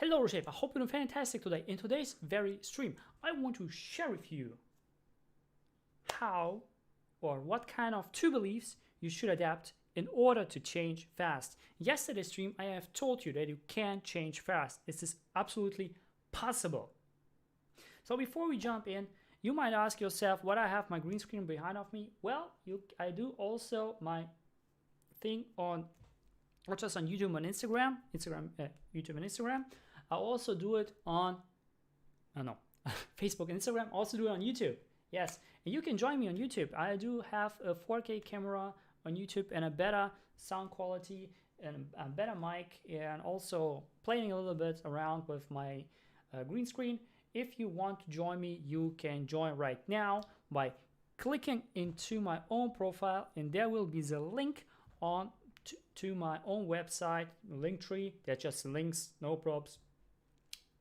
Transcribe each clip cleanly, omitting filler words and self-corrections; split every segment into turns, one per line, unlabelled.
Hello Reshape, I hope you're doing fantastic today. In today's very stream, I want to share with you how or what kind of 2 beliefs you should adapt in order to change fast. Yesterday's stream, I have told you that you can change fast. This is absolutely possible. So before we jump in, you might ask yourself, what I have my green screen behind of me? Well, I do also my thing on, not just on YouTube and Instagram, YouTube and Instagram. I also do it on, Facebook and Instagram. Also do it on YouTube. Yes, and you can join me on YouTube. I do have a 4K camera on YouTube and a better sound quality and a better mic, and also playing a little bit around with my green screen. If you want to join me, you can join right now by clicking into my own profile, and there will be the link on to my own website, Linktree. That's just links, no props.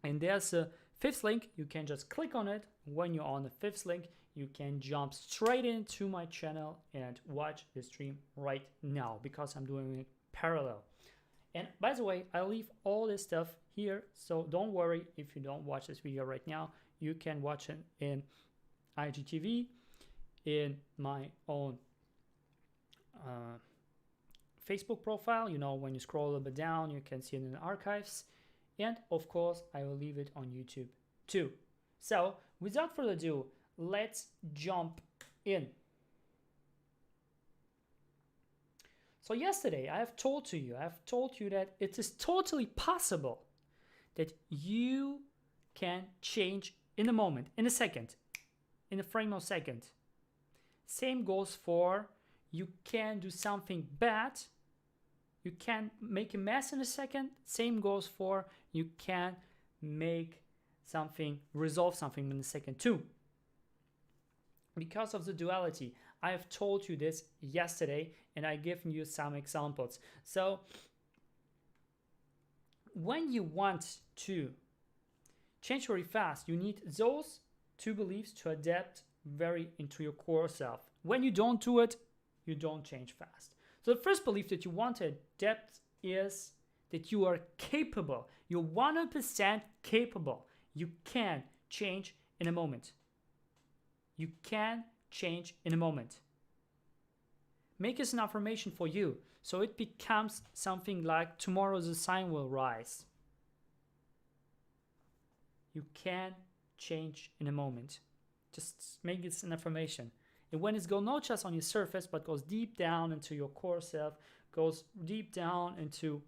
And there's a 5th link. You can just click on it. When you're on the 5th link, you can jump straight into my channel and watch the stream right now, because I'm doing it parallel. And by the way, I leave all this stuff here, so don't worry if you don't watch this video right now. You can watch it in IGTV, in my own Facebook profile. You know, when you scroll a little bit down, you can see it in the archives. And of course, I will leave it on YouTube too. So without further ado, let's jump in. So yesterday, I have told you that it is totally possible that you can change in a moment, in a second, in a frame of second. Same goes for you can do something bad. You can make a mess in a second. Same goes for you can resolve something in a second too. Because of the duality, I have told you this yesterday, and I given you some examples. So when you want to change very fast, you need those 2 beliefs to adapt very into your core self. When you don't do it, you don't change fast. So the first belief that you want to adapt is that you are capable. You're 100% capable. You can change in a moment. You can change in a moment. Make this an affirmation for you, so it becomes something like tomorrow the sun will rise. You can change in a moment. Just make this an affirmation. And when it goes not just on your surface, but goes deep down into your core self, goes deep down into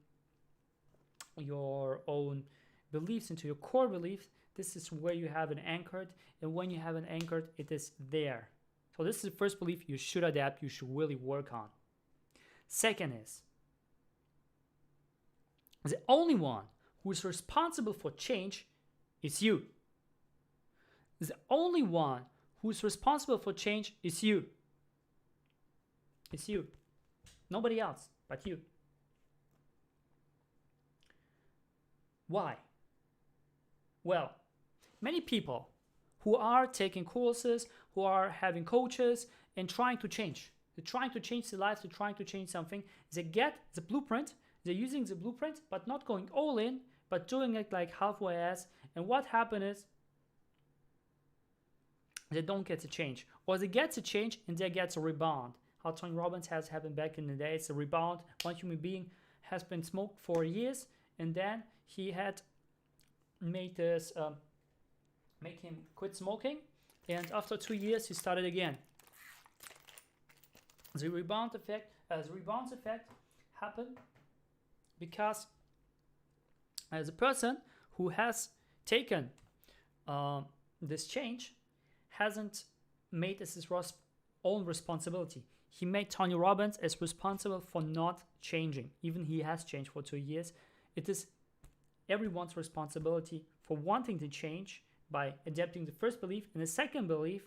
your own beliefs, into your core beliefs, this is where you have it anchored. And when you have it anchored, it is there. So this is the first belief you should adapt, you should really work on. Second is, the only one who is responsible for change is you. The only one who is responsible for change is you. It's you. Nobody else but you. Why? Well, many people who are taking courses, who are having coaches and trying to change. They're trying to change their lives, they're trying to change something. They get the blueprint, they're using the blueprint, but not going all in, but doing it like halfway as. And what happens is, they don't get to change, or they get to change and they get a rebound. How Tony Robbins has happened back in the day. It's a rebound. One human being has been smoked for years, and then he had made him quit smoking, and after 2 years he started again. The rebound effect happened because as a person who has taken this change hasn't made this his own responsibility. He made Tony Robbins as responsible for not changing. Even he has changed for 2 years. It is everyone's responsibility for wanting to change by adapting the first belief. And the second belief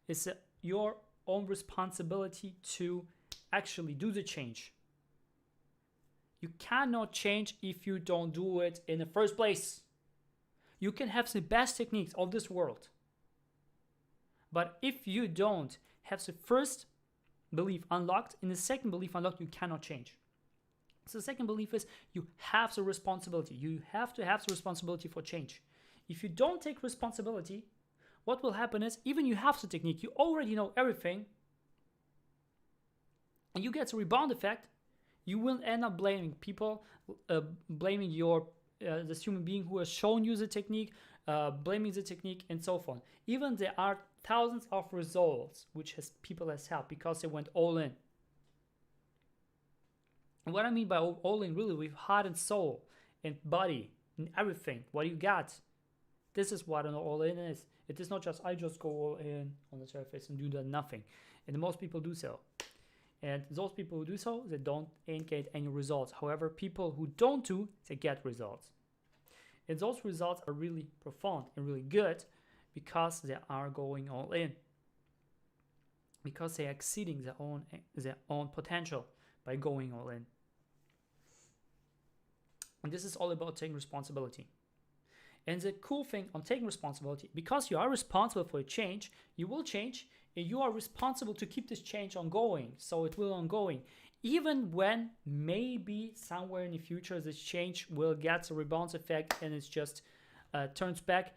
is your own responsibility to actually do the change. You cannot change if you don't do it in the first place. You can have the best techniques of this world, but if you don't have the first belief unlocked and the second belief unlocked, you cannot change. So the second belief is you have the responsibility. You have to have the responsibility for change. If you don't take responsibility, what will happen is, even you have the technique, you already know everything, and you get a rebound effect, you will end up blaming people, blaming this human being who has shown you the technique, blaming the technique, and so on. Even there are thousands of results which people has helped because they went all in. And what I mean by all in, really, with heart and soul and body and everything, what you got. This is what an all in is. It is not just, I just go all in on the surface and do nothing. And most people do so. And those people who do so, they ain't get any results. However, people who don't do, they get results. And those results are really profound and really good because they are going all in. Because they are exceeding their own potential by going all in. And this is all about taking responsibility. And the cool thing on taking responsibility, because you are responsible for a change, you will change, and you are responsible to keep this change ongoing. So it will ongoing. Even when maybe somewhere in the future this change will get a rebound effect and it's just turns back,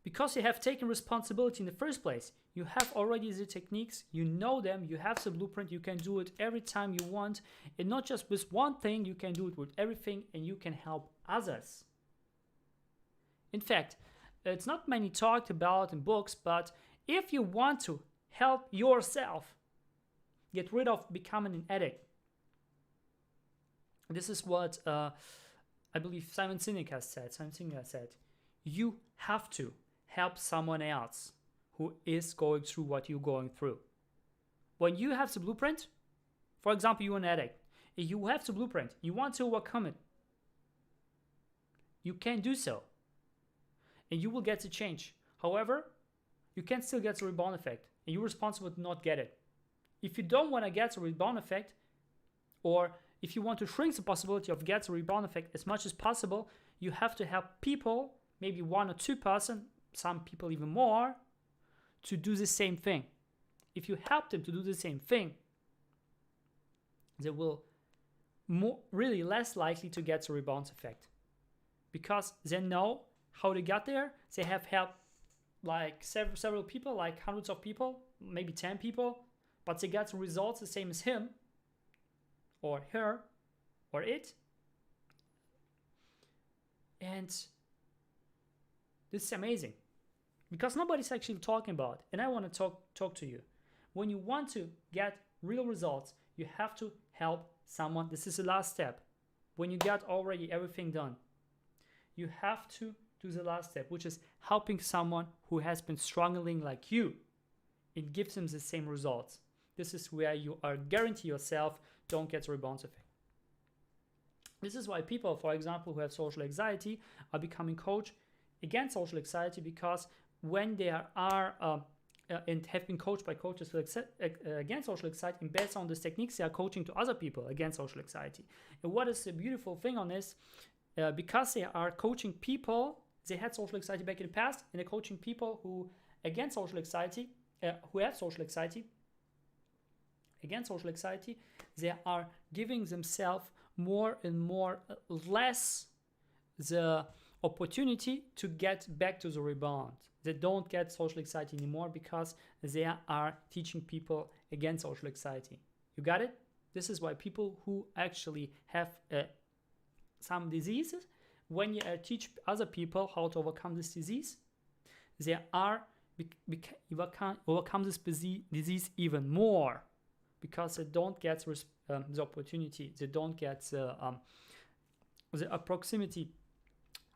because you have taken responsibility in the first place, you have already the techniques, you know them, you have the blueprint, you can do it every time you want, and not just with one thing, you can do it with everything, and you can help others. In fact, it's not many talked about in books, but if you want to help yourself get rid of becoming an addict, this is what I believe Simon Sinek has said. You have to help someone else who is going through what you're going through. When you have the blueprint, for example, you're an addict, you have the blueprint, you want to overcome it, you can do so. And you will get the change. However, you can still get the rebound effect, and you're responsible to not get it. If you don't want to get the rebound effect, or if you want to shrink the possibility of getting a rebound effect as much as possible, you have to help people, maybe 1 or 2 person, some people even more, to do the same thing. If you help them to do the same thing, they will really less likely to get the rebound effect, because they know how they got there. They have helped like several people, like hundreds of people, maybe 10 people, but they got the results the same as him or her or it. And this is amazing because nobody's actually talking about it. And I want to talk to you. When you want to get real results, you have to help someone. This is the last step. When you got already everything done, you have to do the last step, which is helping someone who has been struggling like you. It gives them the same results. This is where you are guarantee yourself don't get a rebound effect. This is why people, for example, who have social anxiety are becoming coach against social anxiety, because when they are and have been coached by coaches who against social anxiety, and based on these techniques, they are coaching to other people against social anxiety. And what is the beautiful thing on this? Because they are coaching people, they had social anxiety back in the past, and they're coaching people who against social anxiety, who have social anxiety, against social anxiety, they are giving themselves more and more less the opportunity to get back to the rebound. They don't get social anxiety anymore because they are teaching people against social anxiety. You got it? This is why people who actually have some diseases, when you teach other people how to overcome this disease, they are overcome this disease even more, because they don't get the opportunity, they don't get the proximity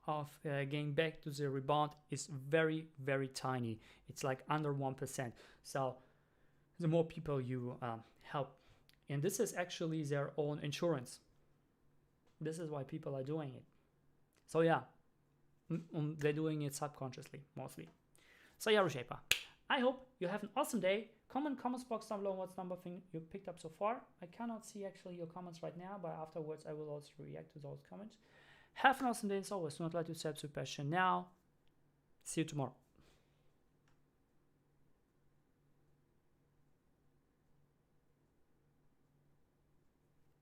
of getting back to the rebound is very, very tiny. It's like under 1%. So the more people you help, and this is actually their own insurance. This is why people are doing it. So yeah, they're doing it subconsciously mostly. So yeah, Reshaper, I hope you have an awesome day. Comment comments box down below what's number thing you picked up so far. I cannot see actually your comments right now, but afterwards I will also react to those comments. Have an awesome day as always. Do not let yourself to passion now. See you tomorrow.